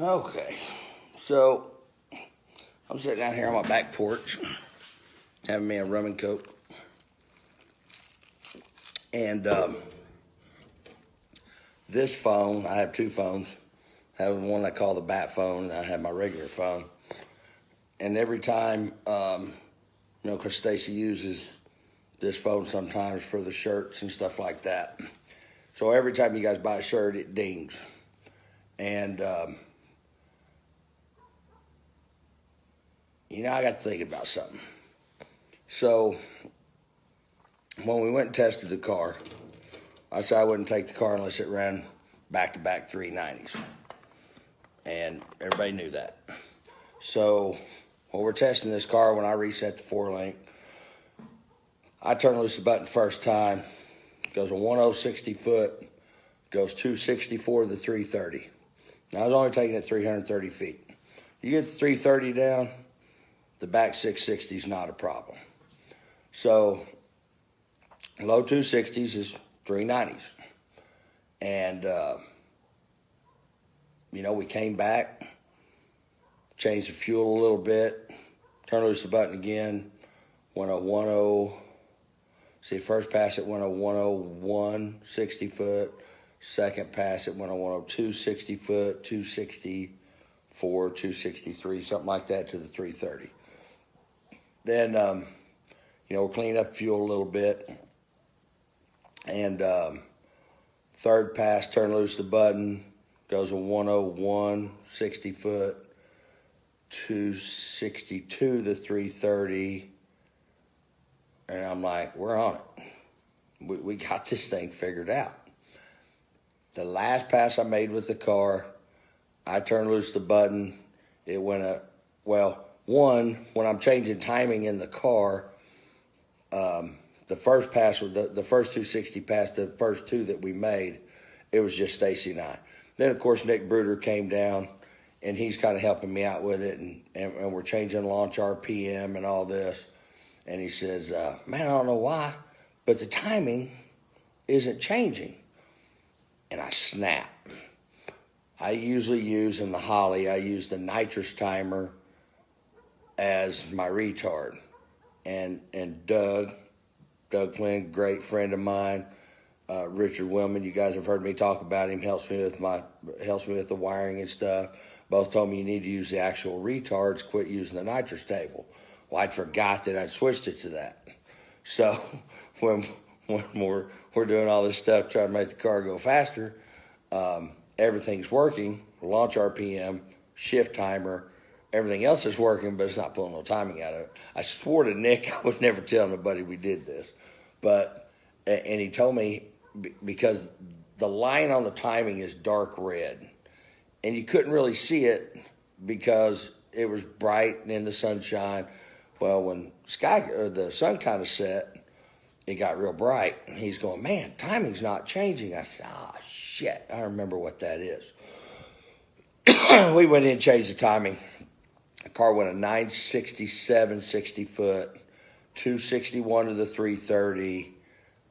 Okay, so I'm sitting out here on my back porch having me a rum and coke, and this phone, I have two phones. I have one I call the bat phone, and I have my regular phone. And every time, because Stacy uses this phone sometimes for the shirts and stuff like that. So every time you guys buy a shirt, it dings. And, I got to thinking about something. So when we went and tested the car, I said I wouldn't take the car unless it ran back-to-back 390s. And everybody knew that. So when we're testing this car, when I reset the 4-link, I turn loose the button first time, goes a 1060 foot, goes 264 to the 330. Now I was only taking it 330 feet. You get the 330 down, the back 660 is not a problem. So low 260s is 390s. And, we came back, changed the fuel a little bit, turned loose the button again, went a 10, first pass it went a 101 60 foot, second pass it went a 102 60 foot, 264, 263, something like that to the 330. Then, we're cleaning up the fuel a little bit, and third pass, turn loose the button, goes a 101 60 foot, 262 to 330, and I'm like, we're on it. We got this thing figured out. The last pass I made with the car, I turned loose the button. It went when I'm changing timing in the car, the first pass was the first 260 pass, the first two that we made, it was just Stacy and I. Then, of course, Nick Bruder came down, and he's kind of helping me out with it, and we're changing launch RPM and all this. And he says, man, I don't know why, but the timing isn't changing. And I snap. I usually use in the Holly, I use the nitrous timer as my retard. And Doug Flynn, great friend of mine, Richard Willman, you guys have heard me talk about him, helps me with the wiring and stuff. Both told me you need to use the actual retards, quit using the nitrous table. Well, I'd forgot that I'd switched it to that. So when we're doing all this stuff, trying to make the car go faster, everything's working, launch RPM, shift timer, everything else is working, but it's not pulling no timing out of it. I swore to Nick I would never tell nobody we did this. And he told me, because the line on the timing is dark red, and you couldn't really see it because it was bright and in the sunshine. Well, when the sun kind of set, it got real bright. And he's going, man, timing's not changing. I said, shit, I remember what that is. We went in and changed the timing. The car went a 967 60 foot, 261 to the 330,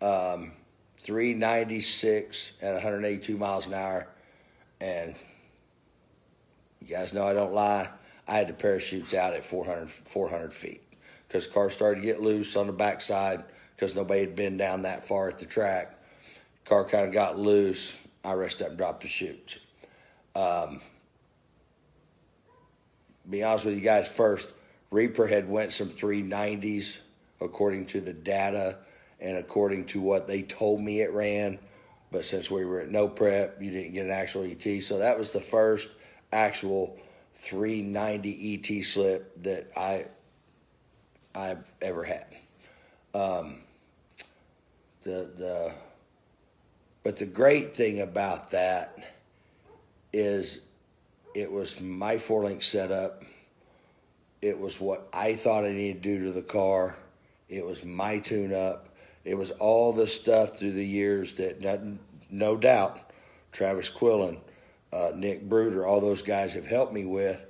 396 at 182 miles an hour. And you guys know I don't lie. I had the parachutes out at 400 feet because the car started to get loose on the backside because nobody had been down that far at the track. The car kind of got loose. I rested up and dropped the chutes. Be honest with you guys first, Reaper had went some 390s according to the data and according to what they told me it ran. But since we were at no prep, you didn't get an actual ET. So that was the first actual 390 ET slip that I've ever had. But the great thing about that is it was my 4-link setup. It was what I thought I needed to do to the car. It was my tune-up. It was all the stuff through the years that, no doubt, Travis Quillen, Nick Bruder, all those guys have helped me with.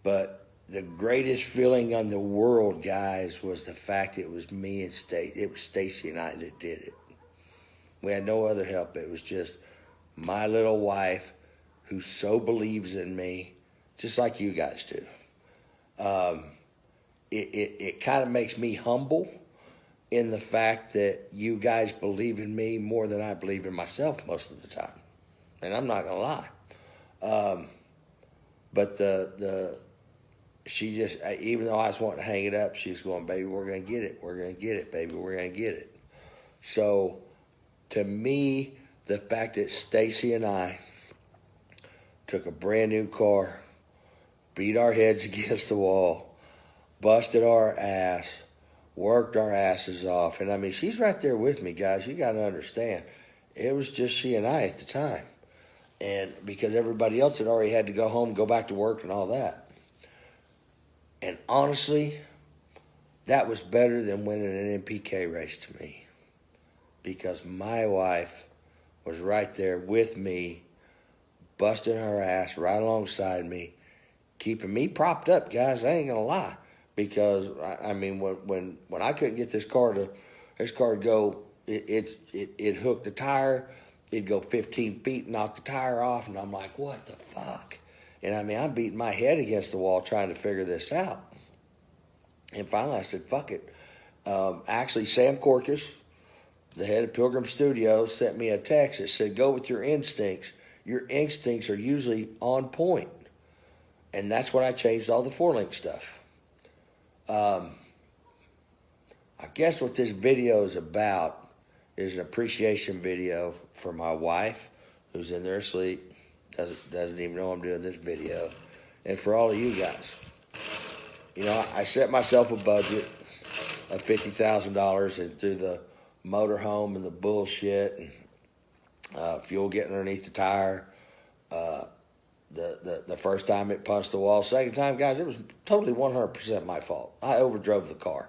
But the greatest feeling in the world, guys, was the fact it was me and Stacy. It was Stacy and I that did it. We had no other help. It was just my little wife who so believes in me, just like you guys do. It kind of makes me humble in the fact that you guys believe in me more than I believe in myself most of the time. And I'm not gonna lie. But she just, even though I was wanting to hang it up, she's going, baby, we're gonna get it. We're gonna get it, baby. We're gonna get it. So to me, the fact that Stacy and I took a brand new car, beat our heads against the wall, busted our ass, worked our asses off. And I mean, she's right there with me, guys. You got to understand. It was just she and I at the time. And because everybody else had already had to go home, go back to work and all that. And honestly, that was better than winning an MPK race to me. Because my wife was right there with me, busting her ass right alongside me, keeping me propped up, guys. I ain't gonna lie, because I mean, when I couldn't get this car to go, it hooked the tire, it'd go 15 feet, knock the tire off, and I'm like, what the fuck? And I mean, I'm beating my head against the wall trying to figure this out. And finally, I said, fuck it. Actually, Sam Corcus, the head of Pilgrim Studios, sent me a text that said, go with your instincts. Your instincts are usually on point. And that's when I changed all the 4-link stuff. I guess what this video is about is an appreciation video for my wife, who's in there asleep, doesn't even know I'm doing this video, and for all of you guys. You know, I set myself a budget of $50,000, and through the motorhome and the bullshit and fuel getting underneath the tire, the first time it punched the wall. Second time, guys, it was totally 100% my fault. I overdrove the car.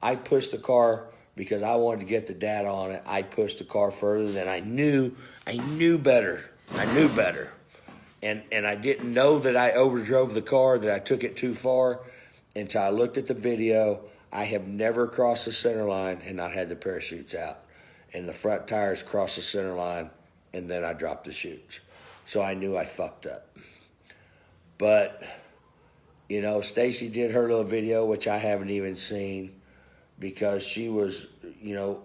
I pushed the car because I wanted to get the data on it. I pushed the car further than I knew. I knew better. And I didn't know that I overdrove the car, that I took it too far until I looked at the video. I have never crossed the center line and not had the parachutes out. And the front tires crossed the center line, and then I dropped the chutes. So I knew I fucked up. But, you know, Stacy did her little video, which I haven't even seen, because she was, you know,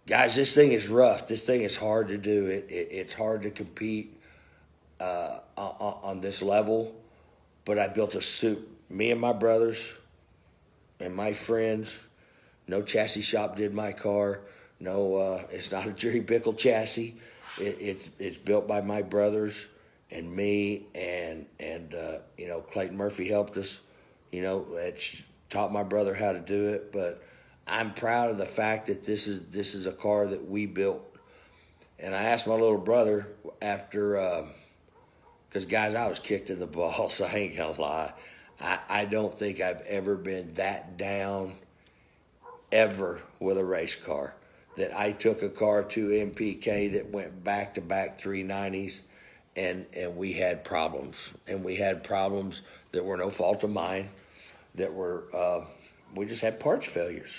guys, this thing is rough. This thing is hard to do. It's hard to compete on this level. But I built a suit. Me and my brothers and my friends. No chassis shop did my car. No, it's not a Jerry Bickle chassis. It's built by my brothers and me, and you know, Clayton Murphy helped us. You know, it's taught my brother how to do it. But I'm proud of the fact that this is a car that we built. And I asked my little brother after, because guys, I was kicked in the balls. I ain't gonna lie. I don't think I've ever been that down ever with a race car. That I took a car to MPK that went back-to-back 390s, and we had problems. And we had problems that were no fault of mine, that were, we just had parts failures.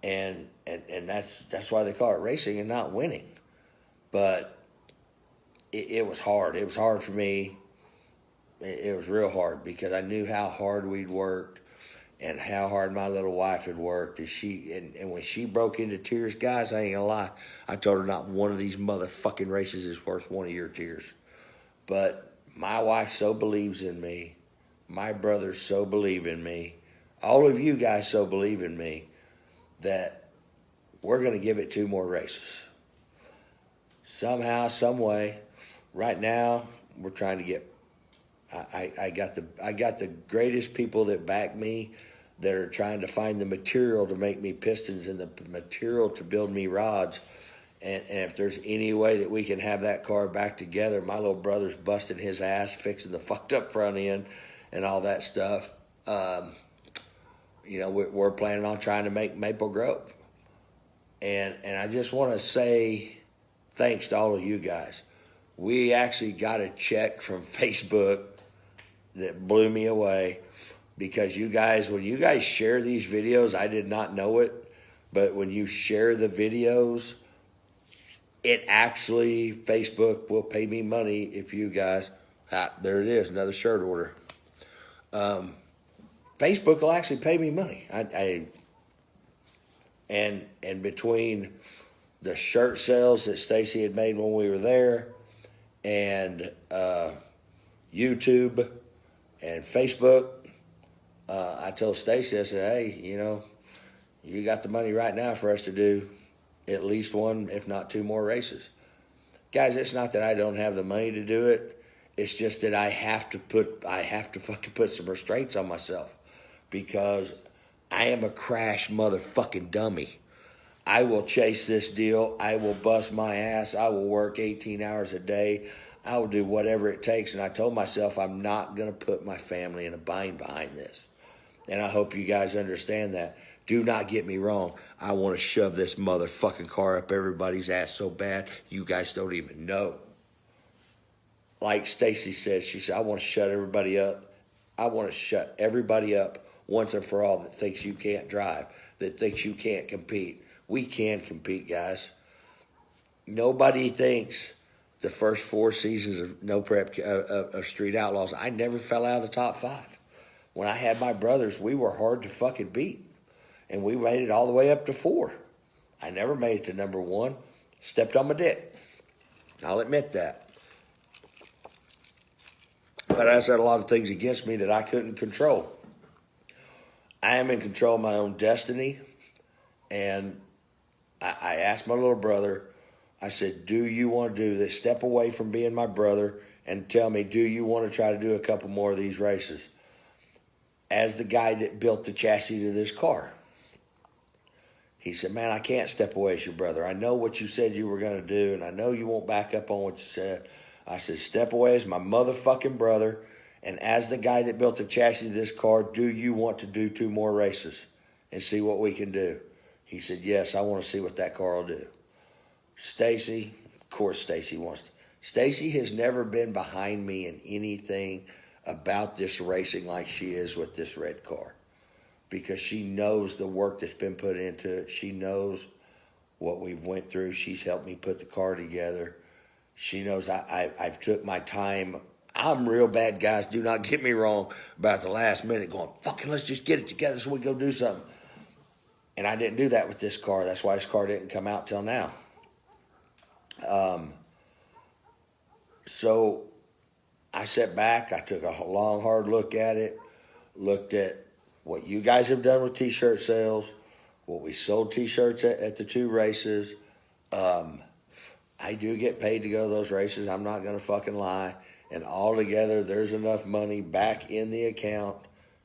And that's why they call it racing and not winning. But it was hard. It was hard for me. It was real hard because I knew how hard we'd worked and how hard my little wife had worked. And when she broke into tears, guys, I ain't gonna lie, I told her not one of these motherfucking races is worth one of your tears. But my wife so believes in me. My brothers so believe in me. All of you guys so believe in me that we're gonna give it 2 more races. Somehow, some way. Right now, we're trying to get. I got the greatest people that back me, that are trying to find the material to make me pistons and the material to build me rods. And if there's any way that we can have that car back together, my little brother's busting his ass, fixing the fucked up front end and all that stuff. You know, we're planning on trying to make Maple Grove. And I just want to say thanks to all of you guys. We actually got a check from Facebook that blew me away, because you guys, when you guys share these videos, I did not know it, but when you share the videos, It actually, Facebook will pay me money if you guys, there it is, another shirt order. Facebook will actually pay me money. And between the shirt sales that Stacy had made when we were there, and YouTube and Facebook, I told Stacy, I said, hey, you know, you got the money right now for us to do at least one, if not two more races. Guys, it's not that I don't have the money to do it. It's just that I have to fucking put some restraints on myself, because I am a crash motherfucking dummy. I will chase this deal. I will bust my ass. I will work 18 hours a day. I will do whatever it takes. And I told myself I'm not going to put my family in a bind behind this. And I hope you guys understand that. Do not get me wrong. I want to shove this motherfucking car up everybody's ass so bad you guys don't even know. Like Stacy said, she said, I want to shut everybody up. I want to shut everybody up once and for all that thinks you can't drive, that thinks you can't compete. We can compete, guys. Nobody thinks the first 4 seasons of No Prep of Street Outlaws, I never fell out of the top 5. When I had my brothers, we were hard to fucking beat. And we made it all the way up to 4. I never made it to number 1. Stepped on my dick. I'll admit that. But I said a lot of things against me that I couldn't control. I am in control of my own destiny. And I asked my little brother, I said, do you want to do this? Step away from being my brother and tell me, do you want to try to do a couple more of these races? As the guy that built the chassis to this car. He said, man, I can't step away as your brother. I know what you said you were going to do, and I know you won't back up on what you said. I said, step away as my motherfucking brother, and as the guy that built the chassis to this car, do you want to do 2 more races and see what we can do? He said, yes, I want to see what that car will do. Stacy, of course Stacy wants to. Stacy has never been behind me in anything about this racing like she is with this red car, because she knows the work that's been put into it. She knows what we've went through. She's helped me put the car together. She knows I've took my time. I'm real bad, guys. Do not get me wrong about the last minute going, fucking let's just get it together so we can go do something. And I didn't do that with this car. That's why this car didn't come out till now. So I sat back. I took a long, hard look at it. Looked at what you guys have done with T-shirt sales, what we sold T-shirts at the 2 races. I do get paid to go to those races. I'm not going to fucking lie. And altogether, there's enough money back in the account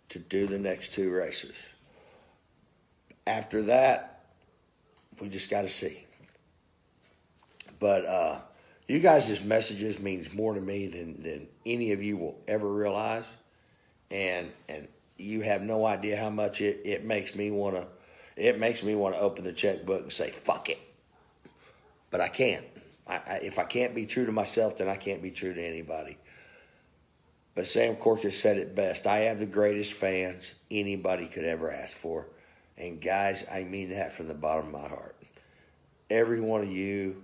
to do the next 2 races. After that, we just got to see. But you guys' messages means more to me than any of you will ever realize. And you have no idea how much it makes me want to. It makes me want to open the checkbook and say fuck it, but I can't. If I can't be true to myself, then I can't be true to anybody. But Sam Corcus said it best. I have the greatest fans anybody could ever ask for, and guys, I mean that from the bottom of my heart. Every one of you,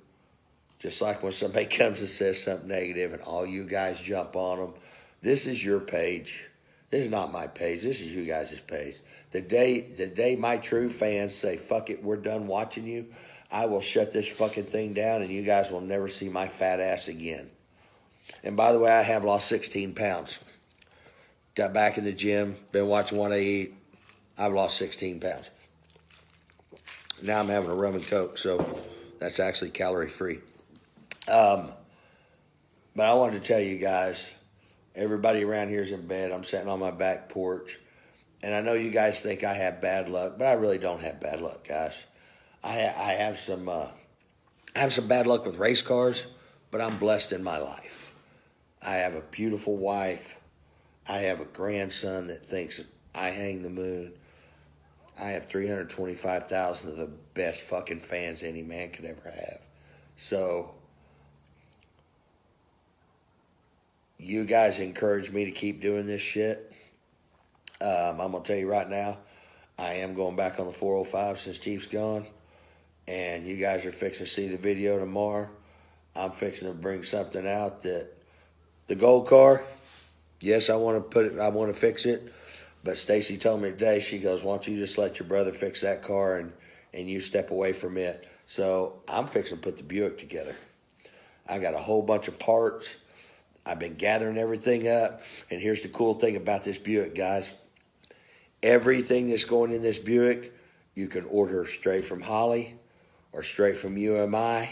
just like when somebody comes and says something negative, and all you guys jump on them. This is your page. This is not my page. This is you guys' page. The day my true fans say, fuck it, we're done watching you, I will shut this fucking thing down and you guys will never see my fat ass again. And by the way, I have lost 16 pounds. Got back in the gym, been watching what I eat. I've lost 16 pounds. Now I'm having a rum and coke, so that's actually calorie free. But I wanted to tell you guys, everybody around here is in bed. I'm sitting on my back porch. And I know you guys think I have bad luck, but I really don't have bad luck, guys. I have some bad luck with race cars, but I'm blessed in my life. I have a beautiful wife. I have a grandson that thinks I hang the moon. I have 325,000 of the best fucking fans any man could ever have. So you guys encourage me to keep doing this shit. I'm going to tell you right now, I am going back on the 405 since Chief's gone. and you guys are fixing to see the video tomorrow. I'm fixing to bring something out that the gold car, yes, I want to fix it, but Stacy told me today, she goes, why don't you just let your brother fix that car and you step away from it. So I'm fixing to put the Buick together. I got a whole bunch of parts. I've been gathering everything up, and here's the cool thing about this Buick, guys. Everything that's going in this Buick, you can order straight from Holly or straight from UMI.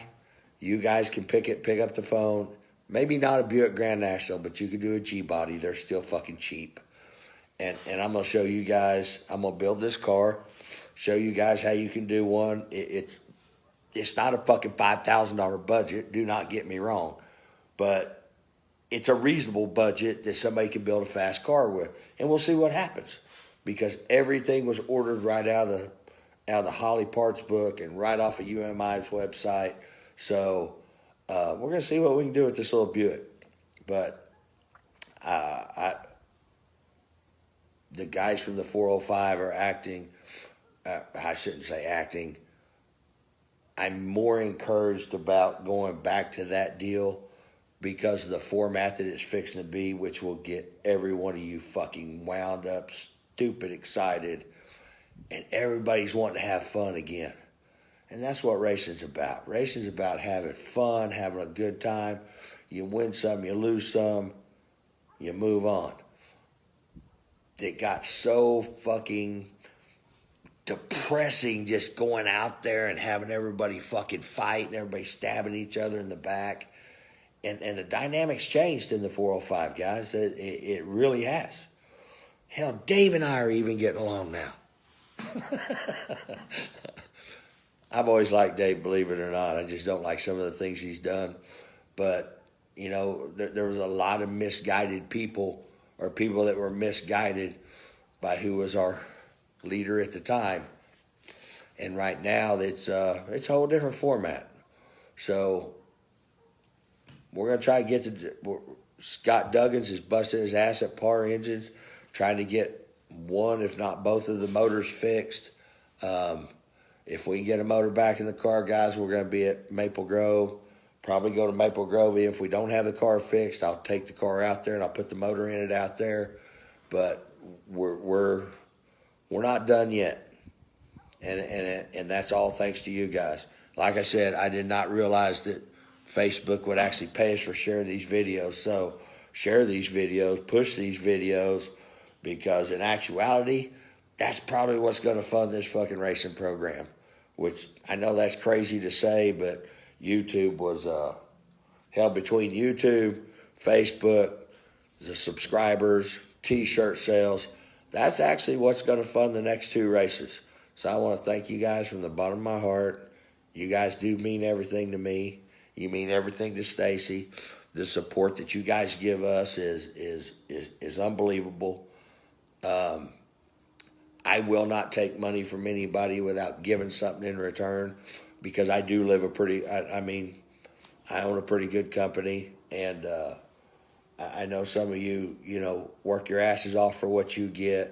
You guys can pick up the phone. Maybe not a Buick Grand National, but you can do a G-body. They're still fucking cheap. And I'm going to show you guys, I'm going to build this car, show you guys how you can do one. It's not a fucking $5,000 budget, do not get me wrong. But it's a reasonable budget that somebody can build a fast car with. And we'll see what happens. Because everything was ordered right out of the Holly parts book and right off of UMI's website. So we're going to see what we can do with this little Buick. But the guys from the 405 are acting, I shouldn't say acting. I'm more encouraged about going back to that deal because of the format that it's fixing to be, which will get every one of you fucking wound up, stupid excited, and everybody's wanting to have fun again. And that's what racing's about. Racing's about having fun, having a good time. You win some, you lose some, you move on. It got so fucking depressing just going out there and having everybody fucking fight and everybody stabbing each other in the back. And the dynamics changed in the 405, guys. It really has. Hell, Dave and I are even getting along now. I've always liked Dave, believe it or not. I just don't like some of the things he's done. But, you know, there was a lot of misguided people, or people that were misguided by who was our leader at the time. And right now, it's a whole different format. So we're going to try to get Scott Duggins is busting his ass at Par Engines, trying to get one, if not both of the motors fixed. If we can get a motor back in the car, guys, we're going to be at Maple Grove. Probably go to Maple Grove. If we don't have the car fixed, I'll take the car out there and I'll put the motor in it out there. But we're not done yet. And that's all thanks to you guys. Like I said, I did not realize that Facebook would actually pay us for sharing these videos. So share these videos, push these videos, because in actuality, that's probably what's going to fund this fucking racing program. Which I know that's crazy to say, but YouTube was held between YouTube, Facebook, the subscribers, T-shirt sales. That's actually what's going to fund the next two races. So I want to thank you guys from the bottom of my heart. You guys do mean everything to me. You mean everything to Stacy. The support that you guys give us is unbelievable. I will not take money from anybody without giving something in return, because I do live I own a pretty good company, and I know some of you, work your asses off for what you get,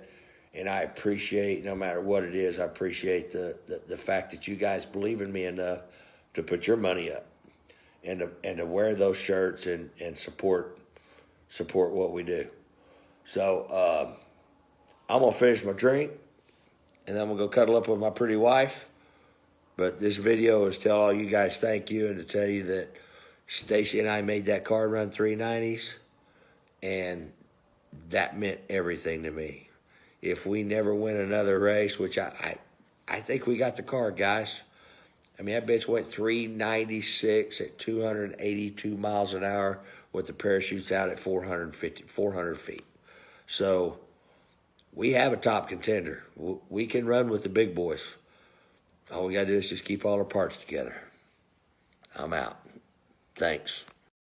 and I appreciate, no matter what it is, I appreciate the fact that you guys believe in me enough to put your money up and to wear those shirts and support what we do. So I'm going to finish my drink, and then I'm going to go cuddle up with my pretty wife. But this video is to tell all you guys thank you, and to tell you that Stacy and I made that car run 390s, and that meant everything to me. If we never win another race, which I think we got the car, guys. I mean, that bitch went 396 at 282 miles an hour with the parachutes out at 400 feet. So we have a top contender. We can run with the big boys. All we got to do is just keep all our parts together. I'm out. Thanks.